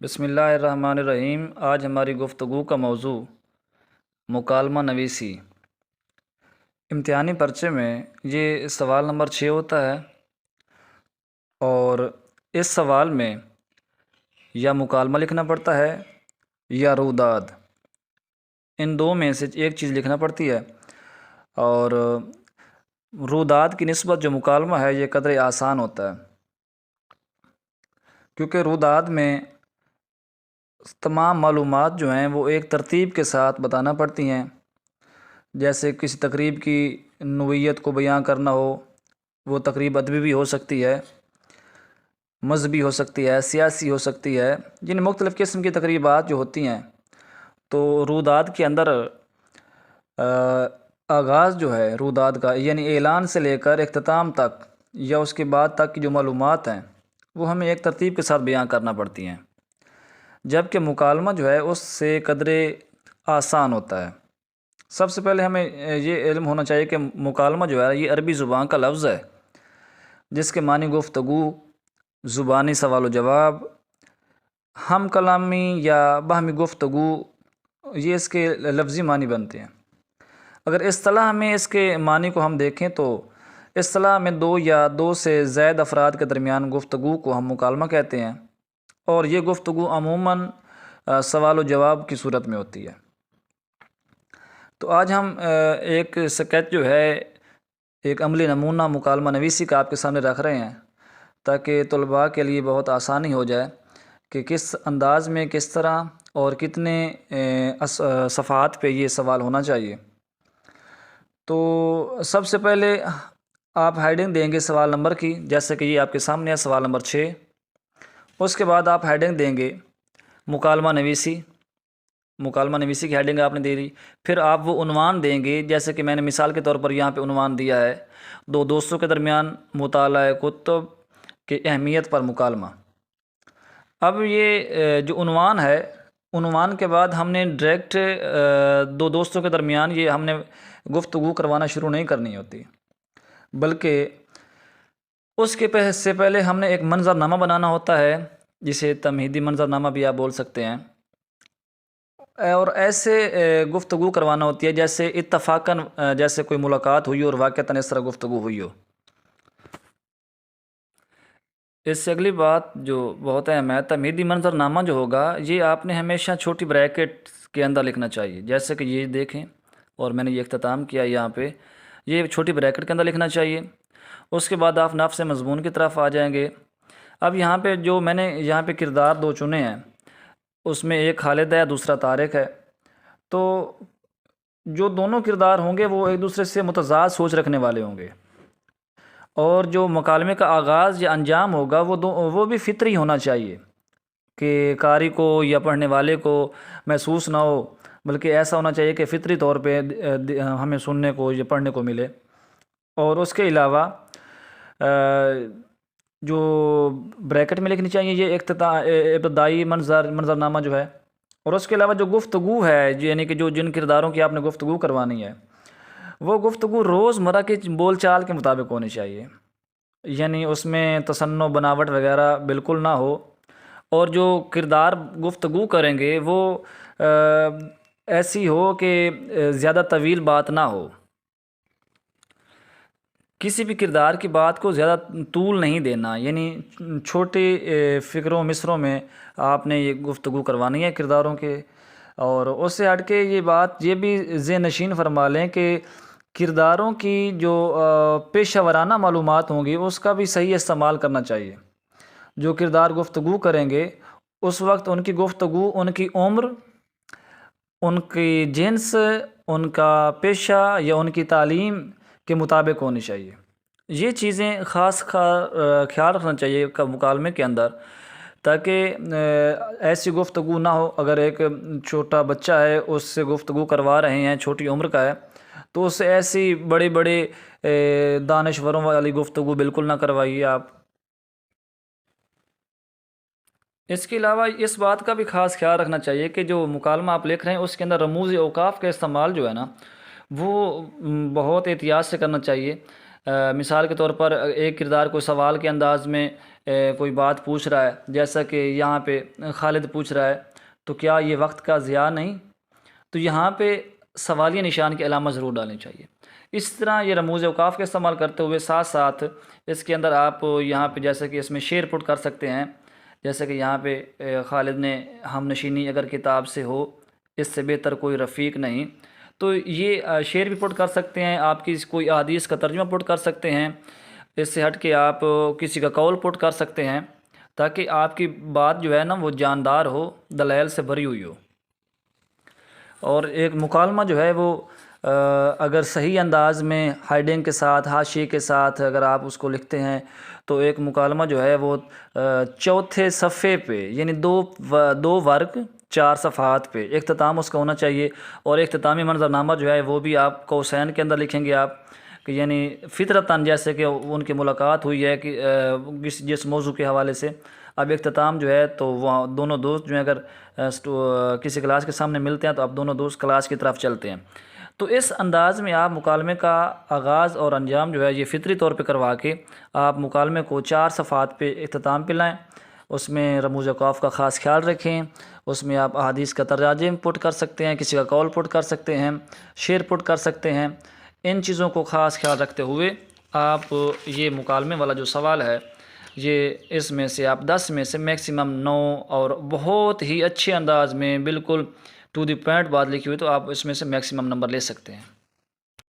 بسم اللہ الرحمن الرحیم۔ آج ہماری گفتگو کا موضوع مکالمہ نویسی۔ امتحانی پرچے میں یہ سوال نمبر 6 ہوتا ہے، اور اس سوال میں یا مکالمہ لکھنا پڑتا ہے یا روداد، ان دو میں سے ایک چیز لکھنا پڑتی ہے۔ اور روداد کی نسبت جو مکالمہ ہے یہ قدر آسان ہوتا ہے، کیونکہ روداد میں تمام معلومات جو ہیں وہ ایک ترتیب کے ساتھ بتانا پڑتی ہیں۔ جیسے کسی تقریب کی نوعیت کو بیان کرنا ہو، وہ تقریب ادبی بھی ہو سکتی ہے، مذہبی ہو سکتی ہے، سیاسی ہو سکتی ہے، جن مختلف قسم کی تقریبات جو ہوتی ہیں، تو روداد کے اندر آغاز جو ہے روداد کا، یعنی اعلان سے لے کر اختتام تک یا اس کے بعد تک کی جو معلومات ہیں وہ ہمیں ایک ترتیب کے ساتھ بیان کرنا پڑتی ہیں، جبکہ مکالمہ جو ہے اس سے قدرے آسان ہوتا ہے۔ سب سے پہلے ہمیں یہ علم ہونا چاہیے کہ مکالمہ جو ہے یہ عربی زبان کا لفظ ہے، جس کے معنی گفتگو، زبانی سوال و جواب، ہم کلامی یا باہمی گفتگو، یہ اس کے لفظی معنی بنتے ہیں۔ اگر اصطلاح میں اس کے معنی کو ہم دیکھیں تو اصطلاح میں دو یا دو سے زائد افراد کے درمیان گفتگو کو ہم مکالمہ کہتے ہیں، اور یہ گفتگو عموماً سوال و جواب کی صورت میں ہوتی ہے۔ تو آج ہم ایک سکیچ جو ہے، ایک عملی نمونہ مکالمہ نویسی کا آپ کے سامنے رکھ رہے ہیں، تاکہ طلباء کے لیے بہت آسانی ہو جائے کہ کس انداز میں، کس طرح اور کتنے صفحات پہ یہ سوال ہونا چاہیے۔ تو سب سے پہلے آپ ہیڈنگ دیں گے سوال نمبر کی، جیسے کہ یہ آپ کے سامنے ہے سوال نمبر 6۔ اس کے بعد آپ ہیڈنگ دیں گے مکالمہ نویسی۔ مکالمہ نویسی کی ہیڈنگ آپ نے دے دی، پھر آپ وہ عنوان دیں گے، جیسے کہ میں نے مثال کے طور پر یہاں پہ عنوان دیا ہے، دو دوستوں کے درمیان مطالعہ کتب کی اہمیت پر مکالمہ۔ اب یہ جو عنوان ہے، عنوان کے بعد ہم نے ڈائریکٹ دو دوستوں کے درمیان یہ ہم نے گفتگو کروانا شروع نہیں کرنی ہوتی، بلکہ اس کے سے پہلے ہم نے ایک منظرنامہ بنانا ہوتا ہے، جسے تمہیدی منظرنامہ بھی آپ بول سکتے ہیں، اور ایسے گفتگو کروانا ہوتی ہے جیسے اتفاقاً جیسے کوئی ملاقات ہوئی اور واقعتاً اس طرح گفتگو ہوئی ہو۔ اس سے اگلی بات جو بہت اہم ہے، تمہیدی منظرنامہ جو ہوگا یہ آپ نے ہمیشہ چھوٹی بریکٹ کے اندر لکھنا چاہیے، جیسے کہ یہ دیکھیں، اور میں نے یہ اختتام کیا یہاں پہ، یہ چھوٹی بریکٹ کے اندر لکھنا چاہیے۔ اس کے بعد آپ نفس مضمون کی طرف آ جائیں گے۔ اب یہاں پہ جو میں نے یہاں پہ کردار دو چنے ہیں، اس میں ایک خالد ہے، دوسرا طارق ہے، تو جو دونوں کردار ہوں گے وہ ایک دوسرے سے متضاد سوچ رکھنے والے ہوں گے، اور جو مکالمے کا آغاز یا انجام ہوگا وہ بھی فطری ہونا چاہیے، کہ قاری کو یا پڑھنے والے کو محسوس نہ ہو، بلکہ ایسا ہونا چاہیے کہ فطری طور پہ ہمیں سننے کو یا پڑھنے کو ملے۔ اور اس کے علاوہ جو بریکٹ میں لکھنی چاہیے یہ ابتدائی منظرنامہ جو ہے، اور اس کے علاوہ جو گفتگو ہے، یعنی کہ جن کرداروں کی آپ نے گفتگو کروانی ہے، وہ گفتگو روزمرہ کے بول چال کے مطابق ہونی چاہیے، یعنی اس میں تصنع، بناوٹ وغیرہ بالکل نہ ہو، اور جو کردار گفتگو کریں گے وہ ایسی ہو کہ زیادہ طویل بات نہ ہو۔ کسی بھی کردار کی بات کو زیادہ طول نہیں دینا، یعنی چھوٹے فقروں مصروں میں آپ نے یہ گفتگو کروانی ہے کرداروں کے۔ اور اس سے ہٹ کے یہ بات یہ بھی ذہن نشین فرما لیں کہ کرداروں کی جو پیشہ ورانہ معلومات ہوں گی اس کا بھی صحیح استعمال کرنا چاہیے۔ جو کردار گفتگو کریں گے اس وقت ان کی گفتگو ان کی عمر، ان کی جنس، ان کا پیشہ یا ان کی تعلیم کے مطابق ہونی چاہیے۔ یہ چیزیں خاص خیال رکھنا چاہیے مکالمے کے اندر، تاکہ ایسی گفتگو نہ ہو۔ اگر ایک چھوٹا بچہ ہے، اس سے گفتگو کروا رہے ہیں، چھوٹی عمر کا ہے، تو اس سے ایسی بڑے بڑے دانشوروں والی گفتگو بالکل نہ کروائیے آپ۔ اس کے علاوہ اس بات کا بھی خاص خیال رکھنا چاہیے کہ جو مکالمہ آپ لکھ رہے ہیں اس کے اندر رموز اوقاف کا استعمال جو ہے نا، وہ بہت احتیاط سے کرنا چاہیے۔ مثال کے طور پر ایک کردار کوئی سوال کے انداز میں کوئی بات پوچھ رہا ہے، جیسا کہ یہاں پہ خالد پوچھ رہا ہے تو کیا یہ وقت کا ضیاع نہیں، تو یہاں پہ سوالیہ نشان کی علامت ضرور ڈالنی چاہیے۔ اس طرح یہ رموز اوقاف کا استعمال کرتے ہوئے ساتھ ساتھ اس کے اندر آپ یہاں پہ جیسے کہ اس میں شعر پٹ کر سکتے ہیں، جیسے کہ یہاں پہ خالد نے ہم نشینی اگر کتاب سے ہو اس سے بہتر کوئی رفیق نہیں، تو یہ شعر بھی پٹ کر سکتے ہیں، آپ کی کوئی احادیث کا ترجمہ پٹ کر سکتے ہیں، اس سے ہٹ کے آپ کسی کا قول پٹ کر سکتے ہیں تاکہ آپ کی بات جو ہے نا وہ جاندار ہو، دلائل سے بھری ہوئی ہو۔ اور ایک مکالمہ جو ہے وہ اگر صحیح انداز میں ہائڈنگ کے ساتھ، حاشیے کے ساتھ اگر آپ اس کو لکھتے ہیں تو ایک مکالمہ جو ہے وہ چوتھے صفحے پہ، یعنی دو ورق 4 صفحات پہ اختتام اس کا ہونا چاہیے، اور اختتامی منظرنامہ جو ہے وہ بھی آپ قوسین کے اندر لکھیں گے آپ کہ یعنی فطرتاً جیسے کہ ان کی ملاقات ہوئی ہے کہ جس موضوع کے حوالے سے، اب اختتام جو ہے تو وہ دونوں دوست جو ہیں اگر کسی کلاس کے سامنے ملتے ہیں تو اب دونوں دوست کلاس کی طرف چلتے ہیں۔ تو اس انداز میں آپ مکالمے کا آغاز اور انجام جو ہے یہ فطری طور پہ کروا کے آپ مکالمے کو 4 صفحات پہ اختتام پہ لائیں۔ اس میں رموز اوقاف کا خاص خیال رکھیں، اس میں آپ احادیث کا تراجم پٹ کر سکتے ہیں، کسی کا قول پٹ کر سکتے ہیں، شعر پٹ کر سکتے ہیں۔ ان چیزوں کو خاص خیال رکھتے ہوئے آپ یہ مکالمے والا جو سوال ہے یہ اس میں سے آپ 10 میں سے میکسیمم 9 اور بہت ہی اچھے انداز میں بالکل ٹو دی پوائنٹ بات لکھی ہوئی تو آپ اس میں سے میکسیمم نمبر لے سکتے ہیں۔